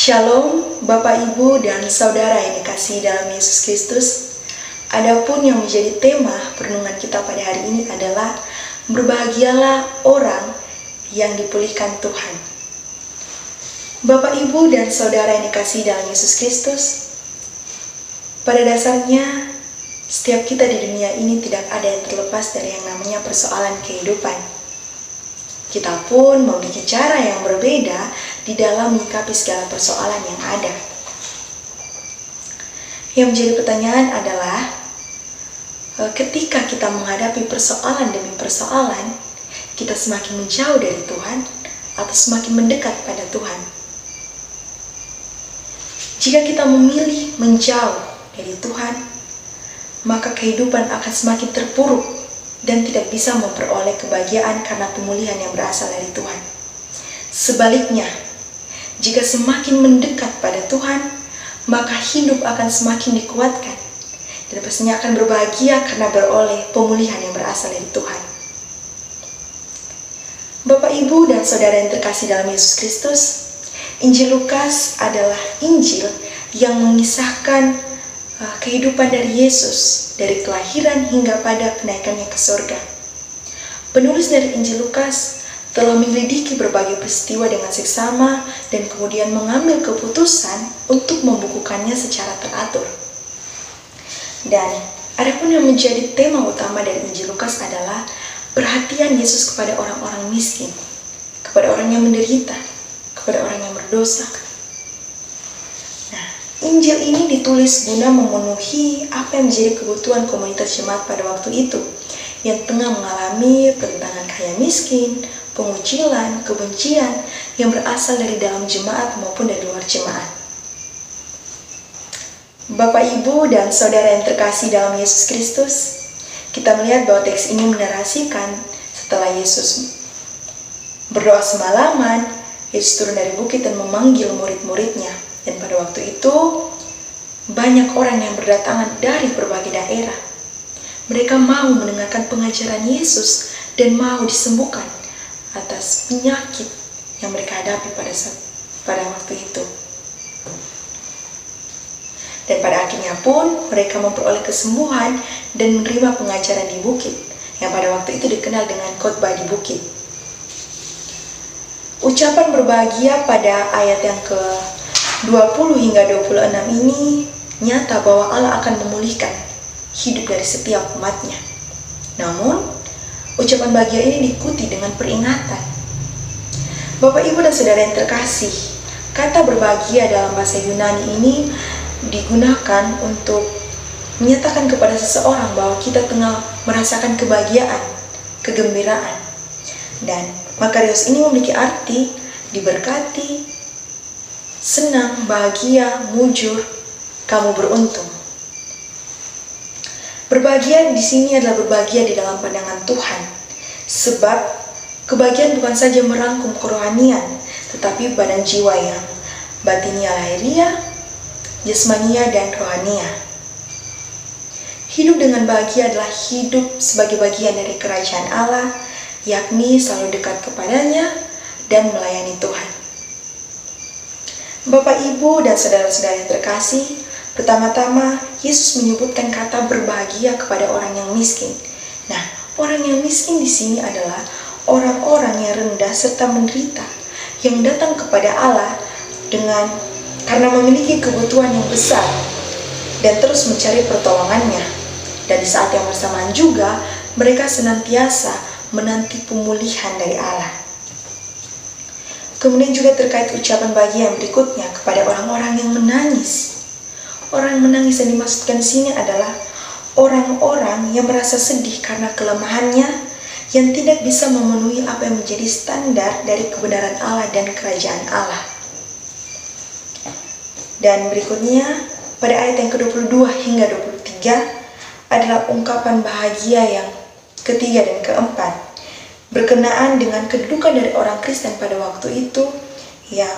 Shalom, Bapak, Ibu, dan Saudara yang dikasihi dalam Yesus Kristus. Adapun yang menjadi tema perenungan kita pada hari ini adalah berbahagialah orang yang dipulihkan Tuhan. Bapak, Ibu, dan Saudara yang dikasihi dalam Yesus Kristus, pada dasarnya setiap kita di dunia ini tidak ada yang terlepas dari yang namanya persoalan kehidupan. Kita pun memiliki cara yang berbeda di dalam menyikapi segala persoalan yang ada. Yang menjadi pertanyaan adalah, ketika kita menghadapi persoalan demi persoalan, kita semakin menjauh dari Tuhan atau semakin mendekat pada Tuhan? Jika kita memilih menjauh dari Tuhan, maka kehidupan akan semakin terpuruk dan tidak bisa memperoleh kebahagiaan karena pemulihan yang berasal dari Tuhan. Sebaliknya, jika semakin mendekat pada Tuhan, maka hidup akan semakin dikuatkan dan pastinya akan berbahagia karena beroleh pemulihan yang berasal dari Tuhan. Bapak, Ibu, dan Saudara yang terkasih dalam Yesus Kristus, Injil Lukas adalah Injil yang mengisahkan kehidupan dari Yesus, dari kelahiran hingga pada kenaikannya ke surga. Penulis dari Injil Lukas telah menyelidiki berbagai peristiwa dengan seksama dan kemudian mengambil keputusan untuk membukukannya secara teratur. Dan adapun yang menjadi tema utama dari Injil Lukas adalah perhatian Yesus kepada orang-orang miskin, kepada orang yang menderita, kepada orang yang berdosa. Injil ini ditulis guna memenuhi apa yang menjadi kebutuhan komunitas jemaat pada waktu itu, yang tengah mengalami pertentangan kaya miskin, pengucilan, kebencian yang berasal dari dalam jemaat maupun dari luar jemaat. Bapak, Ibu, dan Saudara yang terkasih dalam Yesus Kristus, kita melihat bahwa teks ini menarasikan setelah Yesus berdoa semalaman, Yesus turun dari bukit dan memanggil murid-muridnya. Dan pada waktu itu, banyak orang yang berdatangan dari berbagai daerah. Mereka mau mendengarkan pengajaran Yesus dan mau disembuhkan atas penyakit yang mereka hadapi pada waktu itu. Dan pada akhirnya pun, mereka memperoleh kesembuhan dan menerima pengajaran di bukit, yang pada waktu itu dikenal dengan khotbah di bukit. Ucapan berbahagia pada ayat yang ke-20 hingga 26 ini nyata bahwa Allah akan memulihkan hidup dari setiap umatnya. Namun, ucapan bahagia ini diikuti dengan peringatan. Bapak, Ibu, dan Saudara yang terkasih, kata berbahagia dalam bahasa Yunani ini digunakan untuk menyatakan kepada seseorang bahwa kita tengah merasakan kebahagiaan, kegembiraan. Dan makarios ini memiliki arti diberkati, senang, bahagia, mujur, kamu beruntung. Berbahagia di sini adalah berbahagia di dalam pandangan Tuhan, sebab kebahagiaan bukan saja merangkum kerohanian, tetapi badan jiwa yang batinia, lahiria, jasmania, dan rohania. Hidup dengan bahagia adalah hidup sebagai bagian dari kerajaan Allah, yakni selalu dekat kepadanya dan melayani Tuhan. Bapak, Ibu, dan saudara-saudara yang terkasih, pertama-tama Yesus menyebutkan kata berbahagia kepada orang yang miskin. Nah, orang yang miskin di sini adalah orang-orang yang rendah serta menderita, yang datang kepada Allah karena memiliki kebutuhan yang besar dan terus mencari pertolongannya. Dan di saat yang bersamaan juga, mereka senantiasa menanti pemulihan dari Allah. Kemudian juga terkait ucapan bahagia yang berikutnya kepada orang-orang yang menangis. Orang yang menangis yang dimaksudkan di sini adalah orang-orang yang merasa sedih karena kelemahannya, yang tidak bisa memenuhi apa yang menjadi standar dari kebenaran Allah dan kerajaan Allah. Dan berikutnya, pada ayat yang ke-22 hingga 23 adalah ungkapan bahagia yang ketiga dan keempat, berkenaan dengan kedudukan dari orang Kristen pada waktu itu, yang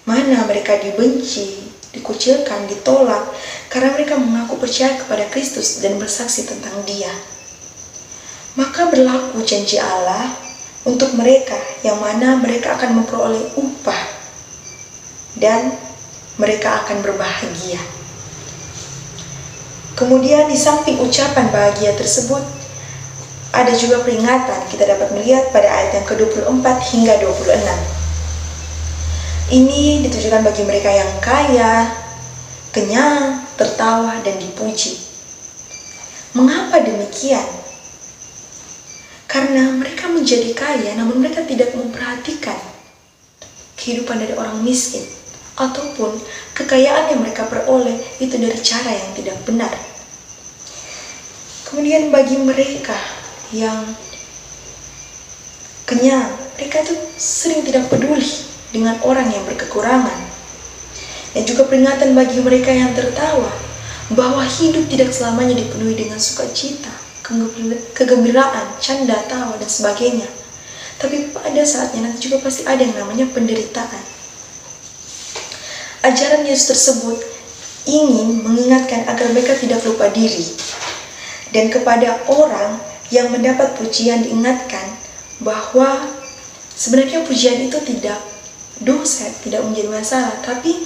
mana mereka dibenci, dikucilkan, ditolak karena mereka mengaku percaya kepada Kristus dan bersaksi tentang Dia. Maka berlaku janji Allah untuk mereka, yang mana mereka akan memperoleh upah dan mereka akan berbahagia. Kemudian di samping ucapan bahagia tersebut, ada juga peringatan kita dapat melihat pada ayat yang ke-24 hingga 26. Ini ditujukan bagi mereka yang kaya, kenyang, tertawa, dan dipuji. Mengapa demikian? Karena mereka menjadi kaya, namun mereka tidak memperhatikan kehidupan dari orang miskin, ataupun kekayaan yang mereka peroleh itu dari cara yang tidak benar. Kemudian bagi mereka yang kenyang, mereka itu sering tidak peduli dengan orang yang berkekurangan. Dan juga peringatan bagi mereka yang tertawa, bahwa hidup tidak selamanya dipenuhi dengan sukacita, kegembiraan, canda, tawa, dan sebagainya. Tapi pada saatnya nanti juga pasti ada yang namanya penderitaan. Ajaran Yesus tersebut ingin mengingatkan agar mereka tidak lupa diri. Dan kepada orang yang mendapat pujian diingatkan bahwa sebenarnya pujian itu tidak dosa, tidak menjadi masalah, tapi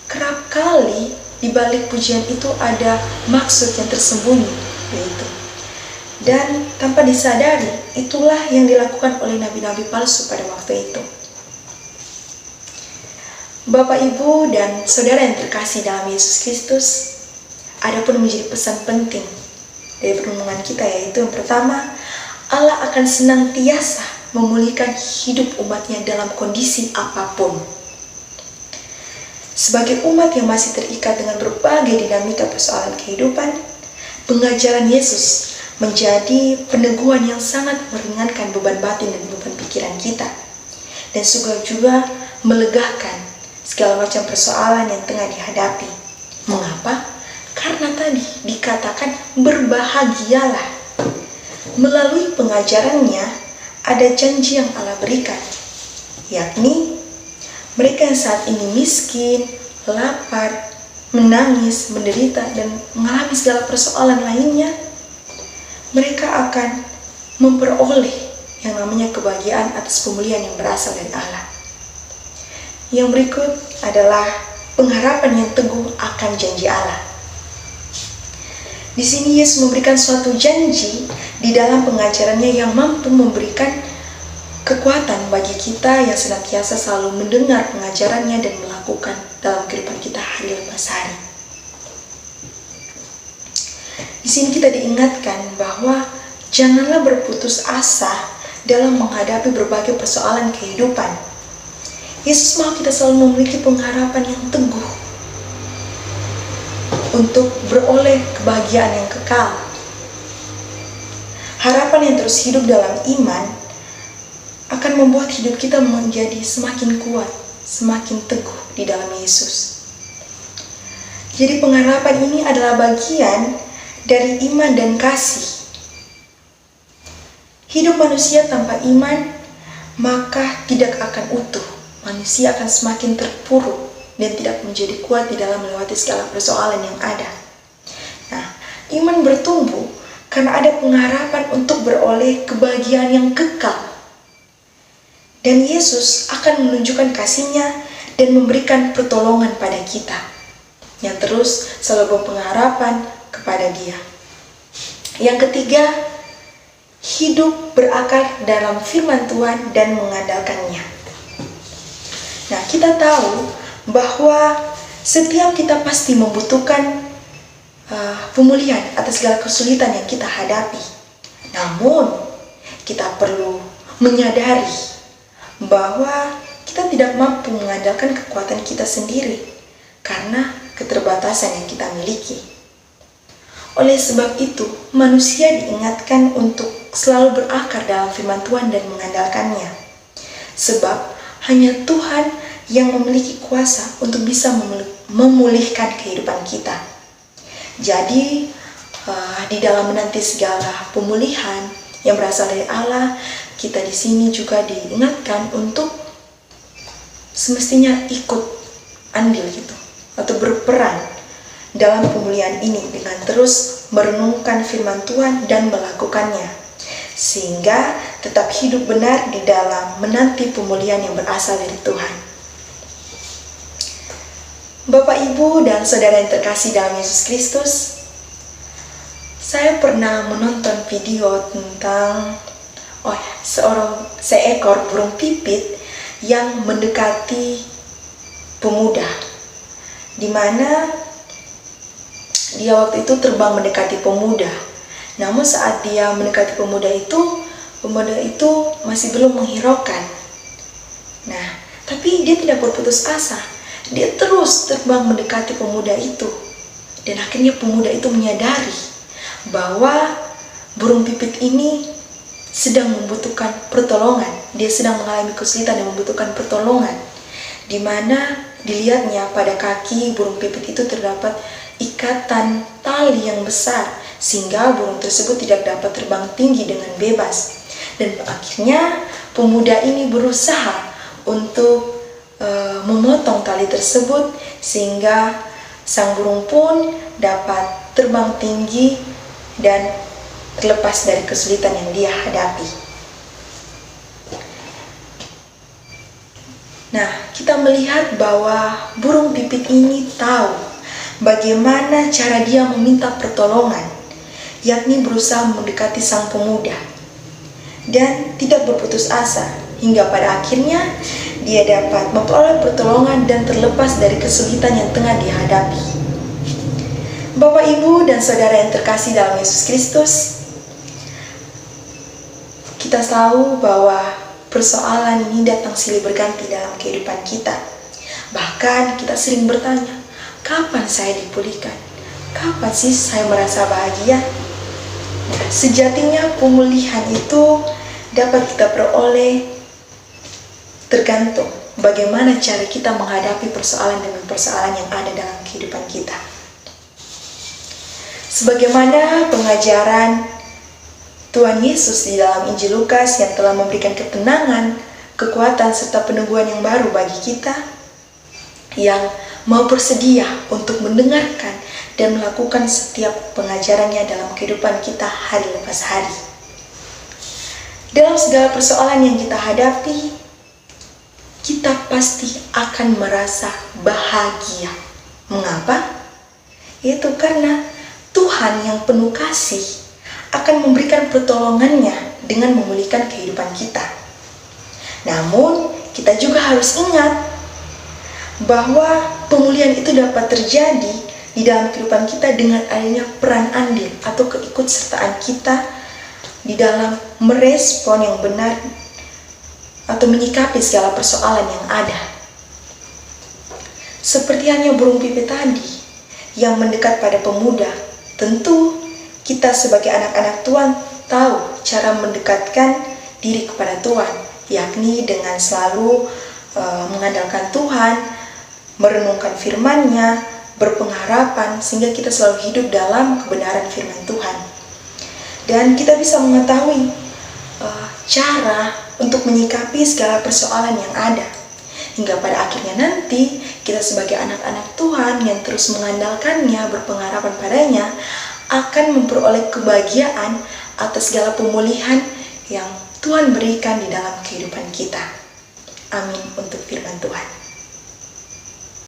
kerap kali di balik pujian itu ada maksud yang tersembunyi, yaitu. Dan tanpa disadari, itulah yang dilakukan oleh nabi-nabi palsu pada waktu itu. Bapak, Ibu, dan saudara yang terkasih dalam Yesus Kristus, ada pun menjadi pesan penting dari renungan kita, yaitu yang pertama, Allah akan senantiasa memulihkan hidup umatnya dalam kondisi apapun. Sebagai umat yang masih terikat dengan berbagai dinamika persoalan kehidupan, pengajaran Yesus menjadi peneguhan yang sangat meringankan beban batin dan beban pikiran kita, dan juga melegakan segala macam persoalan yang tengah dihadapi. Mengapa? Karena tadi dikatakan berbahagialah. Melalui pengajarannya ada janji yang Allah berikan, yakni mereka yang saat ini miskin, lapar, menangis, menderita, dan mengalami segala persoalan lainnya, mereka akan memperoleh yang namanya kebahagiaan atas pemulihan yang berasal dari Allah. Yang berikut adalah pengharapan yang teguh akan janji Allah. Di sini Yesus memberikan suatu janji di dalam pengajarannya yang mampu memberikan kekuatan bagi kita yang senantiasa selalu mendengar pengajarannya dan melakukan dalam kehidupan kita hari lepas hari. Di sini kita diingatkan bahwa janganlah berputus asa dalam menghadapi berbagai persoalan kehidupan. Yesus mau kita selalu memiliki pengharapan yang teguh untuk beroleh kebahagiaan yang kekal. Harapan yang terus hidup dalam iman akan membuat hidup kita menjadi semakin kuat, semakin teguh di dalam Yesus. Jadi pengharapan ini adalah bagian dari iman dan kasih. Hidup manusia tanpa iman maka tidak akan utuh. Manusia akan semakin terpuruk dan tidak menjadi kuat di dalam melewati segala persoalan yang ada. Nah, iman bertumbuh karena ada pengharapan untuk beroleh kebahagiaan yang kekal. Dan Yesus akan menunjukkan kasih-Nya dan memberikan pertolongan pada kita yang terus selalu berpengharapan kepada Dia. Yang ketiga, hidup berakar dalam firman Tuhan dan mengandalkannya. Nah, kita tahu bahwa setiap kita pasti membutuhkan pemulihan atas segala kesulitan yang kita hadapi. Namun, kita perlu menyadari bahwa kita tidak mampu mengandalkan kekuatan kita sendiri karena keterbatasan yang kita miliki. Oleh sebab itu, manusia diingatkan untuk selalu berakar dalam firman Tuhan dan mengandalkannya. Sebab hanya Tuhan yang memiliki kuasa untuk bisa memulihkan kehidupan kita. Jadi, di dalam menanti segala pemulihan yang berasal dari Allah, kita di sini juga diingatkan untuk semestinya ikut andil gitu, atau berperan dalam pemulihan ini dengan terus merenungkan firman Tuhan dan melakukannya, sehingga tetap hidup benar di dalam menanti pemulihan yang berasal dari Tuhan. Bapak, Ibu, dan saudara yang terkasih dalam Yesus Kristus, saya pernah menonton video tentang seekor burung pipit yang mendekati pemuda, di mana dia waktu itu terbang mendekati pemuda. Namun saat dia mendekati pemuda itu masih belum menghiraukan. Nah, tapi dia tidak berputus asa. Dia terus terbang mendekati pemuda itu. Dan akhirnya pemuda itu menyadari bahwa burung pipit ini sedang membutuhkan pertolongan. Dia sedang mengalami kesulitan dan membutuhkan pertolongan. Di mana dilihatnya pada kaki burung pipit itu terdapat ikatan tali yang besar, sehingga burung tersebut tidak dapat terbang tinggi dengan bebas. Dan akhirnya pemuda ini berusaha untuk memotong tali tersebut, sehingga sang burung pun dapat terbang tinggi dan terlepas dari kesulitan yang dia hadapi. Nah, kita melihat bahwa burung pipit ini tahu bagaimana cara dia meminta pertolongan, yakni berusaha mendekati sang pemuda dan tidak berputus asa, hingga pada akhirnya dia dapat memperoleh pertolongan dan terlepas dari kesulitan yang tengah dihadapi. Bapak, Ibu, dan saudara yang terkasih dalam Yesus Kristus, kita tahu bahwa persoalan ini datang silih berganti dalam kehidupan kita. Bahkan kita sering bertanya, kapan saya dipulihkan? Kapan sih saya merasa bahagia? Nah, sejatinya pemulihan itu dapat kita peroleh tergantung bagaimana cara kita menghadapi persoalan demi persoalan yang ada dalam kehidupan kita. Sebagaimana pengajaran Tuhan Yesus di dalam Injil Lukas yang telah memberikan ketenangan, kekuatan, serta peneguhan yang baru bagi kita yang mau bersedia untuk mendengarkan dan melakukan setiap pengajarannya dalam kehidupan kita hari lepas hari. Dalam segala persoalan yang kita hadapi, kita pasti akan merasa bahagia. Mengapa? Yaitu karena Tuhan yang penuh kasih akan memberikan pertolongannya dengan memulihkan kehidupan kita. Namun, kita juga harus ingat bahwa pemulihan itu dapat terjadi di dalam kehidupan kita dengan adanya peran andil atau keikutsertaan kita di dalam merespon yang benar atau menyikapi segala persoalan yang ada. Seperti hanya burung pipit tadi yang mendekat pada pemuda, tentu kita sebagai anak-anak Tuhan tahu cara mendekatkan diri kepada Tuhan, yakni dengan selalu mengandalkan Tuhan, merenungkan firman-Nya, berpengharapan, sehingga kita selalu hidup dalam kebenaran firman Tuhan. Dan kita bisa mengetahui cara untuk menyikapi segala persoalan yang ada, hingga pada akhirnya nanti kita sebagai anak-anak Tuhan yang terus mengandalkannya, berpengharapan padanya, akan memperoleh kebahagiaan atas segala pemulihan yang Tuhan berikan di dalam kehidupan kita. Amin untuk firman Tuhan.